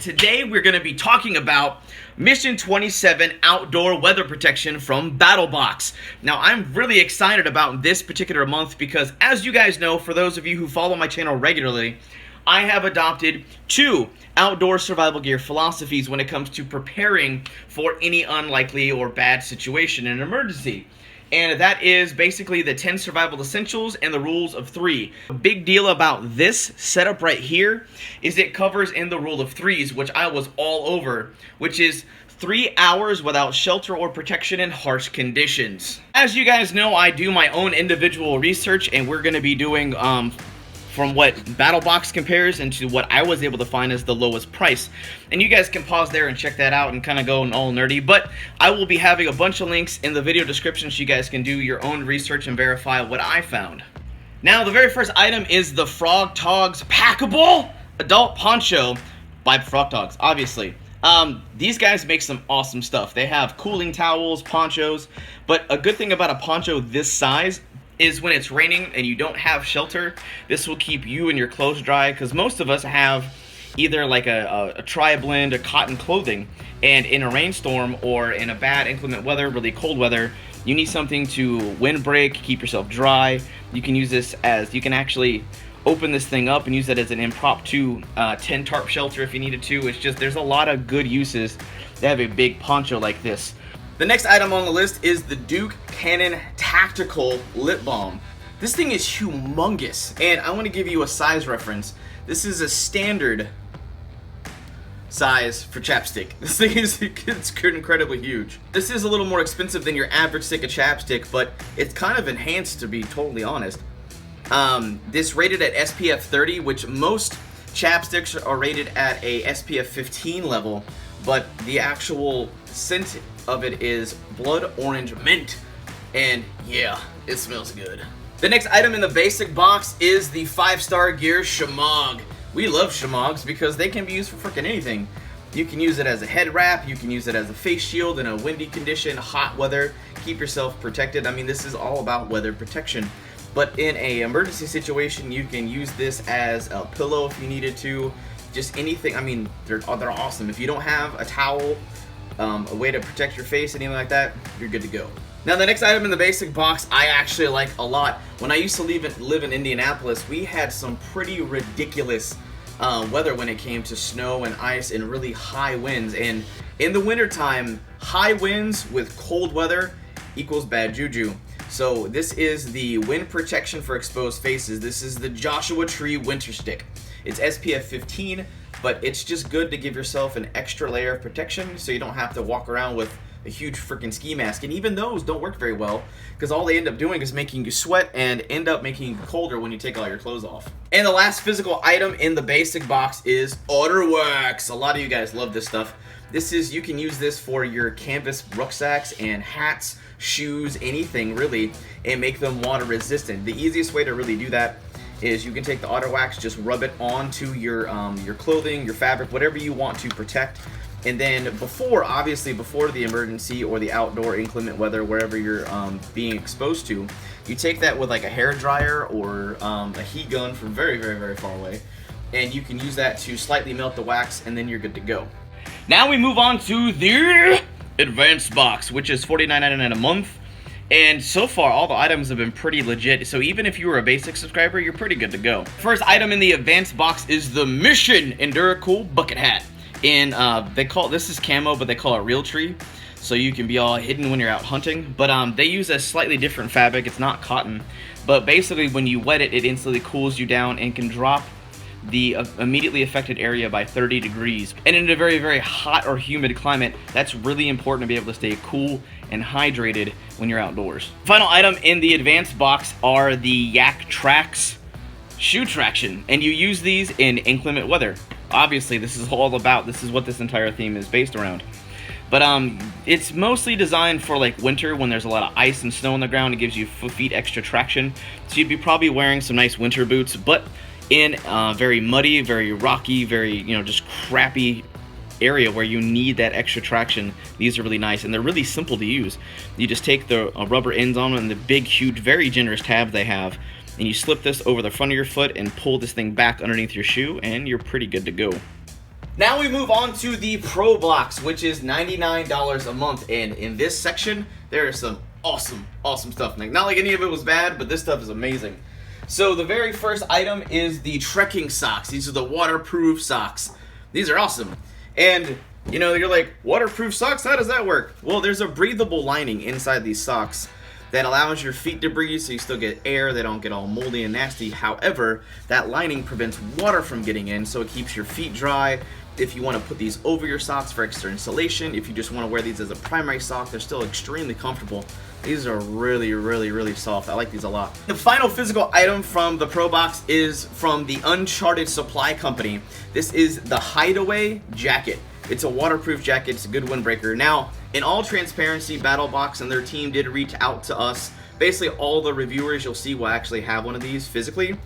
today we're going to be talking about Mission 27 Outdoor Weather Protection from Battlbox. Now, I'm really excited about this particular month because, as you guys know, for those of you who follow my channel regularly, I have adopted two outdoor survival gear philosophies when it comes to preparing for any unlikely or bad situation in an emergency. And that is basically the 10 survival essentials and the rules of 3. A big deal about this setup right here is it covers in the rule of 3s, which I was all over, which is 3 hours without shelter or protection in harsh conditions. As you guys know, I do my own individual research, and we're going to be doing from what Battlbox compares into what I was able to find as the lowest price. And you guys can pause there and check that out and kind of go all nerdy, but I will be having a bunch of links in the video description so you guys can do your own research and verify what I found. Now, the very first item is the Frogg Toggs Packable Adult Poncho by Frogg Toggs, obviously. These guys make some awesome stuff. They have cooling towels, ponchos, but a good thing about a poncho this size is when it's raining and you don't have shelter, this will keep you and your clothes dry, because most of us have either like a tri-blend of cotton clothing, and in a rainstorm or in a bad inclement weather, really cold weather, you need something to windbreak, keep yourself dry. You can use this as, you can actually open this thing up and use it as an impromptu tent tarp shelter if you needed to. It's just, there's a lot of good uses to have a big poncho like this. The next item on the list is the Duke Cannon Tactical Lip Balm. This thing is humongous, and I want to give you a size reference. This is a standard size for chapstick. This thing is it's incredibly huge. This is a little more expensive than your average stick of chapstick, but it's kind of enhanced, to be totally honest. This rated at SPF 30, which most chapsticks are rated at a SPF 15 level, but the actual scent of it is blood orange mint, and yeah, it smells good. The next item in the basic box is the 5-star gear Shemagh. We love Shemaghs because they can be used for freaking anything. You can use it as a head wrap, you can use it as a face shield in a windy condition, hot weather, keep yourself protected. I mean, this is all about weather protection. But in a emergency situation, you can use this as a pillow if you needed to. Just anything. I mean, they're awesome. If you don't have a towel, a way to protect your face, anything like that, you're good to go. Now, the next item in the basic box I actually like a lot. When I used to live in Indianapolis, we had some pretty ridiculous weather when it came to snow and ice and really high winds. And in the wintertime, high winds with cold weather equals bad juju. So this is the wind protection for exposed faces. This is the Joshua Tree Winter Stick. It's SPF 15, but it's just good to give yourself an extra layer of protection so you don't have to walk around with a huge freaking ski mask. And even those don't work very well because all they end up doing is making you sweat and end up making you colder when you take all your clothes off. And the last physical item in the basic box is Otter wax. A lot of you guys love this stuff. This is, you can use this for your canvas rucksacks and hats, shoes, anything really, and make them water resistant. The easiest way to really do that is you can take the Otter wax, just rub it onto your clothing, your fabric, whatever you want to protect. And then obviously before the emergency or the outdoor inclement weather, wherever you're being exposed to, you take that with like a hair dryer or a heat gun from very, very, very far away, and you can use that to slightly melt the wax, and then you're good to go. Now we move on to the advanced box, which is $49.99 a month. And so far, all the items have been pretty legit, so even if you were a basic subscriber, you're pretty good to go. First item in the advanced box is the Mission Enduracool Bucket Hat. And this is camo, but they call it Realtree, so you can be all hidden when you're out hunting. But they use a slightly different fabric. It's not cotton, but basically when you wet it, it instantly cools you down and can drop the immediately affected area by 30 degrees. And in a very, very hot or humid climate, that's really important to be able to stay cool and hydrated when you're outdoors. Final item in the advanced box are the YakTrak shoe traction, and you use these in inclement weather. Obviously, this is what this entire theme is based around. But it's mostly designed for like winter when there's a lot of ice and snow on the ground. It gives you feet extra traction. So you'd be probably wearing some nice winter boots, but in very muddy, very rocky, very, just crappy area where you need that extra traction, these are really nice, and they're really simple to use. You just take the rubber ends on them and the big, huge, very generous tabs they have, and you slip this over the front of your foot and pull this thing back underneath your shoe, and you're pretty good to go. Now we move on to the Pro Box, which is $99 a month, and in this section, there is some awesome stuff. Like, not like any of it was bad, but this stuff is amazing. So the very first item is the trekking socks. These are the waterproof socks. These are awesome. And, you know, you're like, waterproof socks? How does that work? Well, there's a breathable lining inside these socks that allows your feet to breathe, so you still get air. They don't get all moldy and nasty. However, that lining prevents water from getting in, so it keeps your feet dry. If you want to put these over your socks for extra insulation, if you just want to wear these as a primary sock, they're still extremely comfortable. These are really soft. I like these a lot. The final physical item from the Pro Box is from the Uncharted Supply Company. This is the Hideaway Jacket. It's a waterproof jacket. It's a good windbreaker. Now, in all transparency, Battlbox and their team did reach out to us. Basically, all the reviewers you'll see will actually have one of these physically,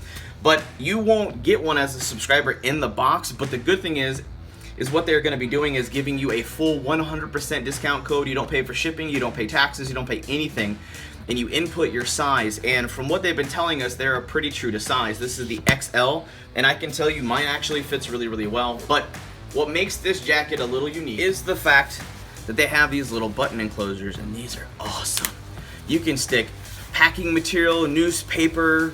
but you won't get one as a subscriber in the box. But the good thing is what they're going to be doing is giving you a full 100% discount code. You don't pay for shipping, you don't pay taxes, you don't pay anything, and you input your size. And from what they've been telling us, they're pretty true to size. This is the XL, and I can tell you mine actually fits really well. But what makes this jacket a little unique is the fact that they have these little button enclosures, and these are awesome. You can stick packing material, newspaper,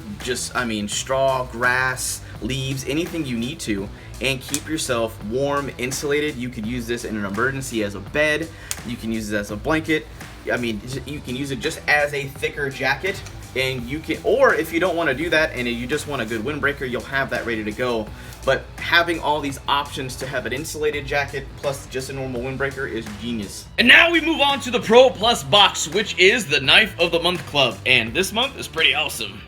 straw, grass, leaves, anything you need to, and keep yourself warm, insulated. You could use this in an emergency as a bed. You can use it as a blanket. I mean, you can use it just as a thicker jacket, and you can, or if you don't want to do that and you just want a good windbreaker, you'll have that ready to go. But having all these options to have an insulated jacket plus just a normal windbreaker is genius. And now we move on to the Pro Plus box, which is the Knife of the Month Club, and this month is pretty awesome.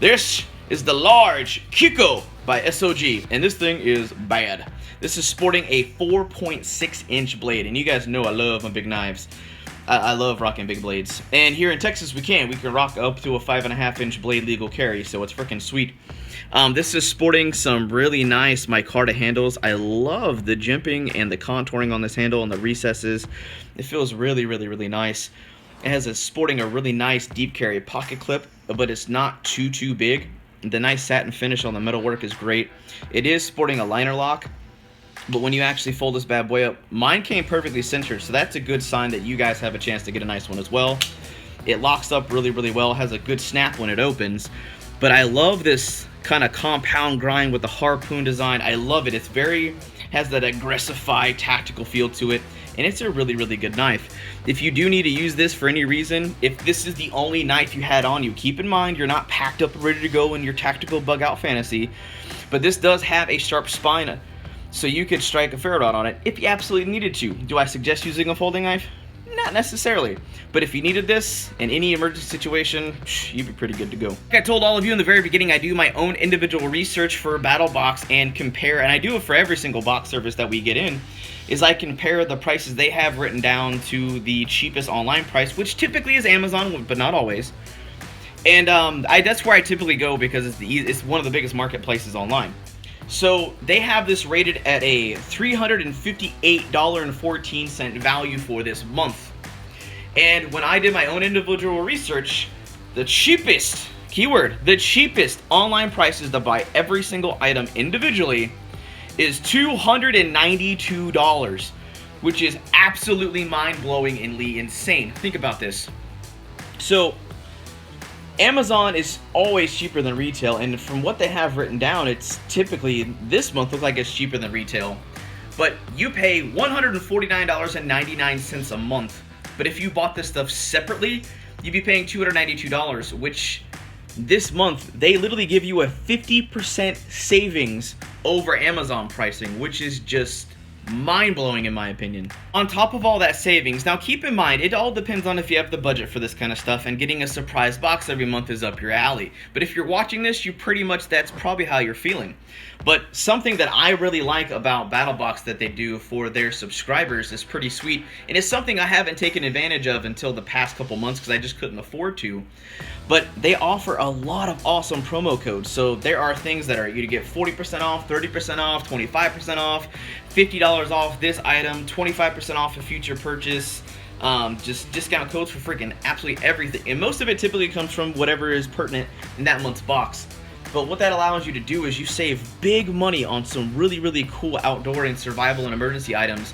This is the large Kiku by SOG, and this thing is bad. This is sporting a 4.6-inch blade, and you guys know I love my big knives. I love rocking big blades, and here in Texas we can rock up to a 5.5-inch blade legal carry, so it's freaking sweet. This is sporting some really nice micarta handles. I love the jimping and the contouring on this handle and the recesses. It feels really nice. It has sporting a really nice deep carry pocket clip, but it's not too big. The nice satin finish on the metalwork is great. It is sporting a liner lock, but when you actually fold this bad boy up, mine came perfectly centered, so that's a good sign that you guys have a chance to get a nice one as well. It locks up really well, has a good snap when it opens, but I love this kind of compound grind with the harpoon design. I love it. It's has that aggressified tactical feel to it, and it's a really good knife. If you do need to use this for any reason, if this is the only knife you had on you, keep in mind you're not packed up ready to go in your tactical bug out fantasy, but this does have a sharp spine, so you could strike a ferro dot on it if you absolutely needed to. Do I suggest using a folding knife? Not necessarily, but if you needed this in any emergency situation, you'd be pretty good to go. Like I told all of you in the very beginning, I do my own individual research for Battlbox and compare, and I do it for every single box service that we get in, is I compare the prices they have written down to the cheapest online price, which typically is Amazon, but not always. And that's where I typically go because it's one of the biggest marketplaces online. So they have this rated at a $358.14 value for this month. And when I did my own individual research, the cheapest, keyword, the cheapest online prices to buy every single item individually is $292, which is absolutely mind-blowing and insane. Think about this. So Amazon is always cheaper than retail, and from what they have written down, it's typically, this month looks like it's cheaper than retail. But you pay $149.99 a month. But if you bought this stuff separately, you'd be paying $292, which this month, they literally give you a 50% savings over Amazon pricing, which is just mind-blowing in my opinion. On top of all that savings, now keep in mind, it all depends on if you have the budget for this kind of stuff, and getting a surprise box every month is up your alley. But if you're watching this, that's probably how you're feeling. But something that I really like about Battlbox that they do for their subscribers is pretty sweet, and it's something I haven't taken advantage of until the past couple months because I just couldn't afford to. But they offer a lot of awesome promo codes. So there are things that are, you get 40% off, 30% off, 25% off, $50 off this item, 25% off a future purchase, just discount codes for freaking absolutely everything. And most of it typically comes from whatever is pertinent in that month's box. But what that allows you to do is you save big money on some really, really cool outdoor and survival and emergency items.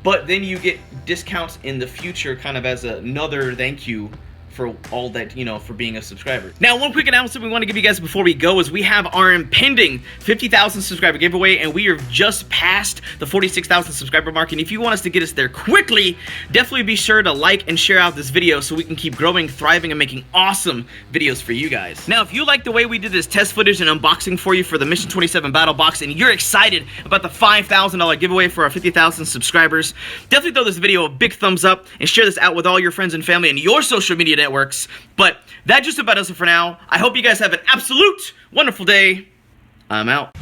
But then you get discounts in the future kind of as another thank you for all that, you know, for being a subscriber. Now, one quick announcement we want to give you guys before we go is we have our impending 50,000 subscriber giveaway, and we are just past the 46,000 subscriber mark. And if you want us to get us there quickly, definitely be sure to like and share out this video so we can keep growing, thriving, and making awesome videos for you guys. Now, if you like the way we did this test footage and unboxing for you for the Mission 27 Battle Box, and you're excited about the $5,000 giveaway for our 50,000 subscribers, definitely throw this video a big thumbs up and share this out with all your friends and family and your social media networks. But that just about does it for now. I hope you guys have an absolute wonderful day. I'm out.